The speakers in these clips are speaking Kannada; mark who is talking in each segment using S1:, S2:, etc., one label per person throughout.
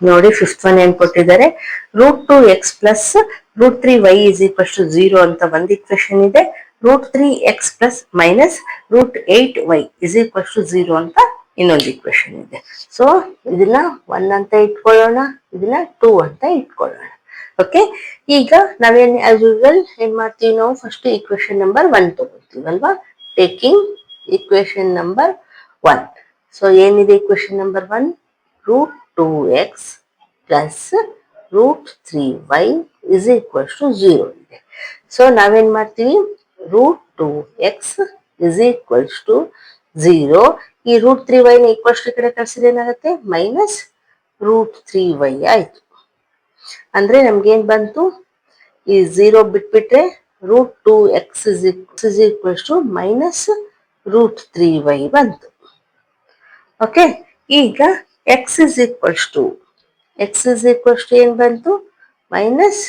S1: ನೋಡಿ ಫಿಫ್ತ್ ಒನ್ ಏನ್ ಕೊಟ್ಟಿದ್ದಾರೆ, √2x plus √3y is equals to 0 ಅಂತ ಒಂದು ಇಕ್ವೇಶನ್ ಇದೆ. √3x plus minus √8y is equals to 0 ಅಂತ ಇನ್ನೊಂದು ಇಕ್ವೇಶನ್ ಇದೆ. ಸೊ ಇದನ್ನ 1 ಅಂತ ಇಟ್ಕೊಳ್ಳೋಣ, ಇದನ್ನ 2 ಅಂತ ಇಟ್ಕೊಳ್ಳೋಣ. ಓಕೆ, ಈಗ ನಾವೇನ್ ಆಸ್ ಯೂಶುವಲ್ ಏನ್ ಮಾಡ್ತೀವಿ, ನಾವು ಫಸ್ಟ್ ಇಕ್ವೇಶನ್ ನಂಬರ್ 1 ತಗೋತೀವಲ್ವಾ, ಟೇಕಿಂಗ್ ಇಕ್ವೇಶನ್ ನಂಬರ್ 1. ಸೊ ಏನಿದೆ equation number 1, √2x plus √3y is equals to 0 ಇದೆ. ಸೊ ನಾವೇನ್ ಮಾಡ್ತೀವಿ, √2x ಇಸ್ ಈಕ್ವಲ್ಸ್ ಟು 0. ಈ √3y ನ ಈಕ್ವಲ್ಸ್ ಟು ಕಡೆ ಕಳ್ಸಿದ್ರೆ ಏನಾಗುತ್ತೆ, ಮೈನಸ್ √3y ಆಯ್ತು. ಅಂದ್ರೆ ನಮ್ಗೇನ್ ಬಂತು, ಈ 0 ಬಿಟ್ಬಿಟ್ರೆ √2x is equals to minus √3y ಬಂತು. ಓಕೆ, ಈಗ x ಇಸ್ ಈಕ್ವಲ್ಸ್ ಟು ಏನ್ ಬಂತು, ಮೈನಸ್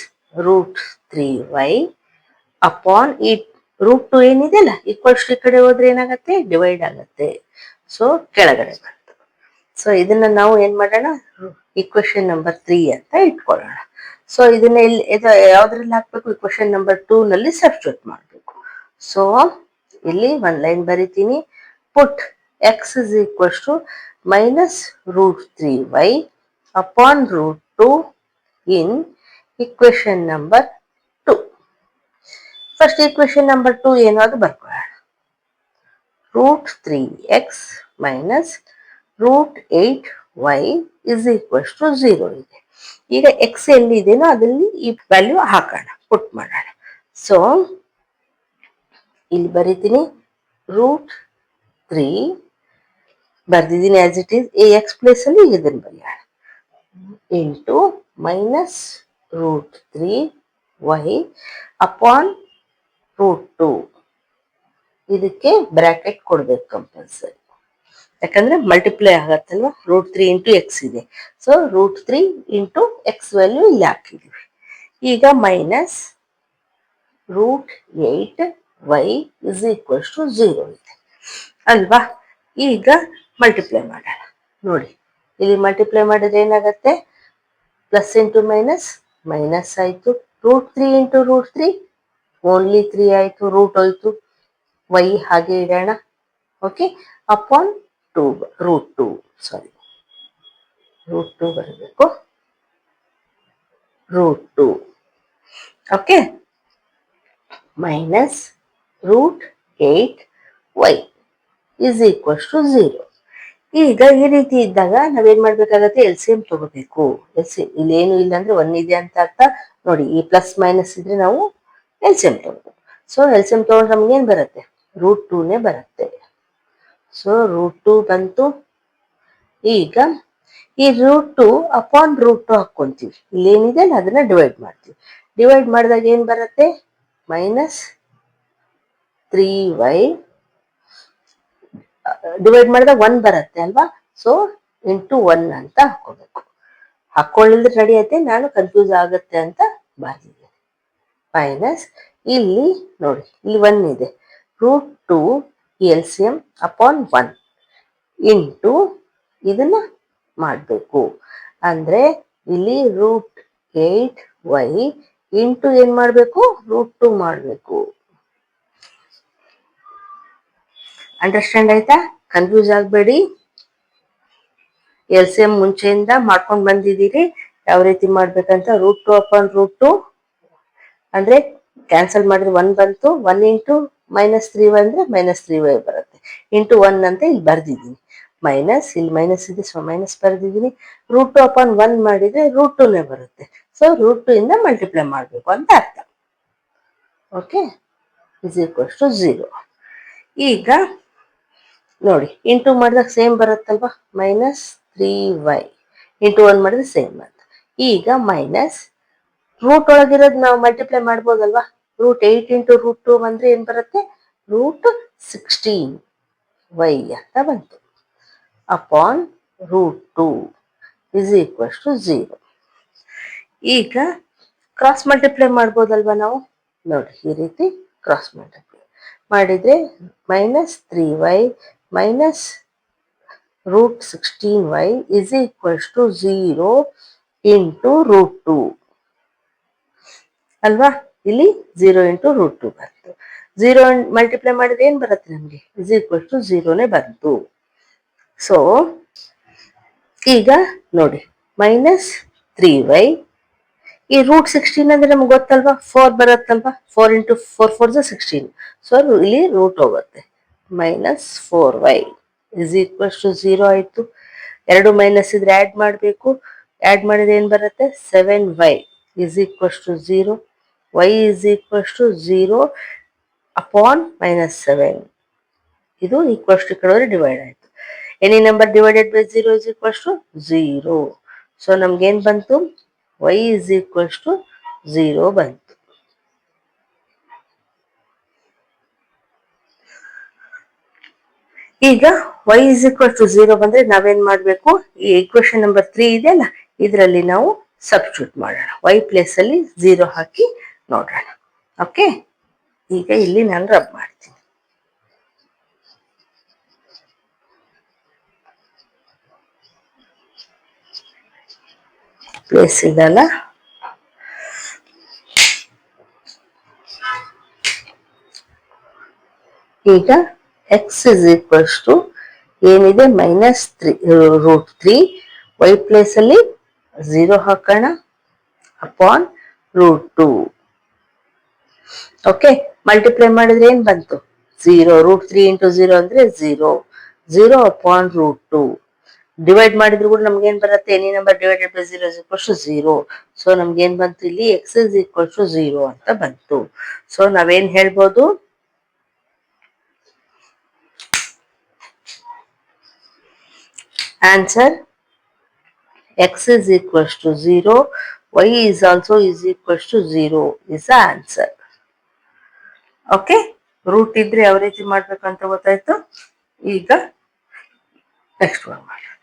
S1: √3y ಅಪಾನ್ ಈ √2 ಏನಿದೆಯಲ್ಲ ಈಕ್ವಲ್ಸ್ ಟು ಈ ಕಡೆ ಹೋದ್ರೆ ಏನಾಗತ್ತೆ, ಡಿವೈಡ್ ಆಗತ್ತೆ. ಸೊ ಕೆಳಗಡೆ ಬಂತು. ಸೊ ಇದನ್ನ ನಾವು ಏನ್ ಮಾಡೋಣ, ಇಕ್ವೇಶನ್ ನಂಬರ್ 3 ಅಂತ ಇಟ್ಕೊಳ್ಳೋಣ. ಸೊ ಇದನ್ನ ಇಲ್ಲಿ ಯಾವ್ದ್ರಲ್ಲಿ ಹಾಕ್ಬೇಕು, ಇಕ್ವೇಶನ್ ನಂಬರ್ 2 ನಲ್ಲಿ ಸಬ್ಸ್ಟಿಟ್ಯೂಟ್ ಮಾಡಬೇಕು. ಸೊ ಇಲ್ಲಿ ಒಂದ್ ಲೈನ್ ಬರಿತೀನಿ, put x is equals to minus √3y upon √2 in equation number 2. First equation number 2 ಏನು ಅದು ಬರ್ಕೊಳ್ಳೋಣ. √3x ಮೈನಸ್ √8y ಇಸ್ ಈಕ್ವಲ್ಸ್ ಟು 0 ಇದೆ. ಈಗ x ಎಲ್ಲಿದೆನೋ ಅದಲ್ಲಿ ಈ ವ್ಯಾಲ್ಯೂ ಹಾಕೋಣ, ಪುಟ್ ಮಾಡೋಣ. ಸೊ ಇಲ್ಲಿ ಬರೀತೀನಿ, √3 ಬರ್ದಿದ್ದೀನಿ as it is, ax place ಅಲ್ಲಿ ಇದನ್ನು ಬರೆಯೋಣ, ಇಂಟು ಮೈನಸ್ √3y ಅಪಾನ್ √2. ಇದಕ್ಕೆ ಬ್ರಾಕೆಟ್ ಕೊಡ್ಬೇಕು ಕಂಪಲ್ಸರಿ, ಯಾಕಂದ್ರೆ ಮಲ್ಟಿಪ್ಲೈ ಆಗತ್ತಲ್ವಾ, √3 ಇಂಟು ಎಕ್ಸ್ ಇದೆ. ಸೊ √3 ಇಂಟು ಎಕ್ಸ್ ವ್ಯಾಲ್ಯೂ ಇಲ್ಲಿ ಹಾಕಿದೀವಿ. ಈಗ minus √8y is equals to 0 ಇದೆ ಅಲ್ವಾ. ಈಗ ಮಲ್ಟಿಪ್ಲೈ ಮಾಡೋಣ. ನೋಡಿ ಇಲ್ಲಿ ಮಲ್ಟಿಪ್ಲೈ ಮಾಡಿದ್ರೆ ಏನಾಗತ್ತೆ, ಪ್ಲಸ್ ಇಂಟು ಮೈನಸ್ ಮೈನಸ್ ಆಯ್ತು, √3 ಇಂಟು √3 ಓನ್ಲಿ 3 ಆಯ್ತು, ರೂಟ್ ಹೋಯ್ತು, y ಹಾಗೆ ಇಡೋಣ. ಓಕೆ, ಅಪಾನ್ √2 ಬರಬೇಕು, √2. Okay, minus √8y is equals to 0. ಈಗ ಈ ರೀತಿ ಇದ್ದಾಗ ನಾವೇನ್ ಮಾಡ್ಬೇಕಾಗತ್ತೆ, LCM ತಗೋಬೇಕು. ಇಲ್ಲೇನು ಇಲ್ಲ ಅಂದ್ರೆ 1 ಇದೆ ಅಂತ ಅರ್ಥ. ನೋಡಿ, ಈ ಪ್ಲಸ್ ಮೈನಸ್ ಇದ್ರೆ ನಾವು LCM ತಗೋಬೇಕು. ಸೊ LCM ತಗೊಂಡ್ರೆ ನಮ್ಗೆ ಏನ್ ಬರುತ್ತೆ, √2ನೇ ಬರುತ್ತೆ. ಸೊ √2 ಬಂತು. ಈಗ ಈ √2 ಅಪಾನ್ √2 ಹಾಕೊಂತೀವಿ, ಇಲ್ಲೇನಿದೆ ಅಲ್ಲ ಅದನ್ನ ಡಿವೈಡ್ ಮಾಡ್ತೀವಿ. ಡಿವೈಡ್ ಮಾಡಿದಾಗ ಏನ್ ಬರುತ್ತೆ, ಮೈನಸ್ 3y ಡಿವೈಡ್ ಮಾಡಿದಾಗ 1 ಬರುತ್ತೆ ಅಲ್ವಾ. ಸೊ ಇಂಟು 1 ಅಂತ ಹಾಕೋಬೇಕು. ಹಾಕೊಳ್ಳಿದ್ರೆ ರೆಡಿ ಐತೆ, ನಾನು ಕನ್ಫ್ಯೂಸ್ ಆಗುತ್ತೆ ಅಂತ ಬರ್ದಿದ್ದೀನಿ. ಮೈನಸ್ ಇಲ್ಲಿ ನೋಡಿ, ಇಲ್ಲಿ 1 ಇದೆ, √2 LCM ಅಪಾನ್ 1 ಇಂಟು ಇದನ್ನ ಮಾಡಬೇಕು. ಅಂದ್ರೆ ಇಲ್ಲಿ √8y ಇಂಟು ಏನ್ ಮಾಡಬೇಕು, √2 ಮಾಡಬೇಕು. ಅಂಡರ್ಸ್ಟ್ಯಾಂಡ್ ಆಯ್ತಾ? ಕನ್ಫ್ಯೂಸ್ ಆಗಬೇಡಿ. LCM ಮುಂಚೆಯಿಂದ ಮಾಡ್ಕೊಂಡು ಬಂದಿದ್ದೀರಿ, ಯಾವ ರೀತಿ ಮಾಡ್ಬೇಕಂತ. √2 ಅಪಾನ್ √2 ಅಂದ್ರೆ ಕ್ಯಾನ್ಸಲ್ ಮಾಡಿದ್ರೆ 1 ಬಂತು, 1 ಇಂಟು ಮೈನಸ್ 3y ಅಂದ್ರೆ ಮೈನಸ್ 3y ಬರುತ್ತೆ, ಇಂಟು 1 ಅಂತ ಇಲ್ಲಿ ಬರ್ದಿದ್ದೀನಿ. ಮೈನಸ್ ಇಲ್ಲಿ ಮೈನಸ್ ಇದೆ, ಸೊ ಮೈನಸ್ ಬರ್ದಿದ್ದೀನಿ. √2 ಅಪಾನ್ 1 ಮಾಡಿದ್ರೆ √2ನೇ ಬರುತ್ತೆ. ಸೊ √2 ಇಂದ ಮಲ್ಟಿಪ್ಲೈ ಮಾಡಬೇಕು ಅಂತ ಅರ್ಥ. Okay, is equals to 0. ಈಗ ನೋಡಿ, ಇಂಟು ಮಾಡಿದಾಗ ಸೇಮ್ ಬರುತ್ತಲ್ವಾ, ಮೈನಸ್ 3y ಇಂಟು 1 ಮಾಡಿದ್ರೆ ಸೇಮ್ ಬಂತು. ಈಗ ಮೈನಸ್ ರೂಟ್ ಒಳಗಿರೋದು ನಾವು ಮಲ್ಟಿಪ್ಲೈ ಮಾಡ್ಬೋದಲ್ವಾ, √8 ಇಂಟು √2 ಬಂದ್ರೆ ಏನ್ ಬರುತ್ತೆ, √16y ಅಂತ ಬಂತು, ಅಪಾನ್ √2 ಇಸ್ ಈಕ್ವಲ್ಸ್ ಟು 0. ಈಗ ಕ್ರಾಸ್ ಮಲ್ಟಿಪ್ಲೈ ಮಾಡ್ಬೋದಲ್ವಾ ನಾವು. ನೋಡಿ, ಈ ರೀತಿ ಕ್ರಾಸ್ ಮಲ್ಟಿಪ್ಲೈ ಮಾಡಿದ್ರೆ minus 3y minus root 16y is equals to 0 into root 2 ಅಲ್ವಾ? ಇಲ್ಲಿ 0 ಇಂಟು ರೂಟ್ 2 ಬಂತು. 0 ಮಲ್ಟಿಪ್ಲೈ ಮಾಡಿದ್ರೆ ಏನ್ ಬರುತ್ತೆ ನಮಗೆ? ಇಸ್ ಈಕ್ವಲ್ ಟು 0ನೇ ಬಂತು. ಸೊ ಈಗ ನೋಡಿ, ಮೈನಸ್ 3y, ಈ ರೂಟ್ 16 ಅಂದ್ರೆ ನಮ್ಗೆ ಗೊತ್ತಲ್ವಾ, 4 ಬರುತ್ತಲ್ವಾ, 4 ಇಂಟು 4 4 16. ಸೊ ಇಲ್ಲಿ ರೂಟ್ ಹೋಗುತ್ತೆ, minus 4y is equals to 0 ಆಯ್ತು. ಎರಡು ಮೈನಸ್ ಇದ್ರೆ ಆಡ್ ಮಾಡಬೇಕು, ಆಡ್ ಮಾಡಿದ್ರೆ ಏನ್ ಬರುತ್ತೆ? 7y is equals to 0, y is equals to 0 upon minus 7. ಇದು ಈಕ್ವಲ್ಸ್ ಟು ಕಡೆ ಡಿವೈಡ್ ಆಯ್ತು. Any number divided by 0 is equals to 0. So ನಮ್ಗೇನ್ ಬಂತು? y ಇಸ್ ಈಕ್ವಲ್ಸ್ ಟು 0 ಬಂತು. ಈಗ y ಇಸ್ ಈಕ್ವಲ್ ಟು 0 ಬಂದ್ರೆ ನಾವೇನ್ ಮಾಡ್ಬೇಕು? ಈ ಈಕ್ವೇಶನ್ ನಂಬರ್ 3 ಇದೆಯಲ್ಲ, ಇದರಲ್ಲಿ ನಾವು ಸಬ್ಸ್ಟಿಟ್ಯೂಟ್ ಮಾಡೋಣ. y ಪ್ಲೇಸ್ ಅಲ್ಲಿ 0 ಹಾಕಿ ನೋಡೋಣ. ಓಕೆ, ಈಗ ಇಲ್ಲಿ ನಾನು ರಬ್ ಮಾಡ್ತೀನಿ. ಪ್ಲೇಸ್ ಇದಲ್ಲ, ಈಗ ಎಕ್ಸ್ ಇಸ್ ಈಕ್ವಲ್ಸ್ ಟು ಏನಿದೆ? ಮೈನಸ್ 3 ರೂಟ್ 3, ವೈ ಪ್ಲೇಸ್ ಅಲ್ಲಿ 0 ಹಾಕೋಣ, ಅಪಾನ್ ರೂಟ್ 2. ಓಕೆ, ಮಲ್ಟಿಪ್ಲೈ ಮಾಡಿದ್ರೆ ಏನ್ ಬಂತು? 0. ರೂಟ್ 3 ಇಂಟು 0 ಅಂದ್ರೆ 0, 0 ಅಪಾನ್ ರೂಟ್ 2. ಡಿವೈಡ್ ಮಾಡಿದ್ರು ಕೂಡ ನಮ್ಗೆ ಏನ್ ಬರುತ್ತೆ? Any number divided by 0 is equals to 0. So ನಮ್ಗೆ ಏನ್ ಬಂತು? ಇಲ್ಲಿ ಎಕ್ಸ್ ಇಸ್ ಈಕ್ವಲ್ ಟು 0 ಅಂತ ಬಂತು. ಸೊ ನಾವೇನ್ ಹೇಳ್ಬೋದು? Answer x is equals to 0, y is also is equals to 0 is the answer. Okay, root ಇದ್ರೆ ಯಾವ ರೀತಿ ಮಾಡ್ಬೇಕಂತ ಗೊತ್ತಾಯ್ತು. ಈಗ ನೆಕ್ಸ್ಟ್ ಒನ್ ಮಾಡೋಣ.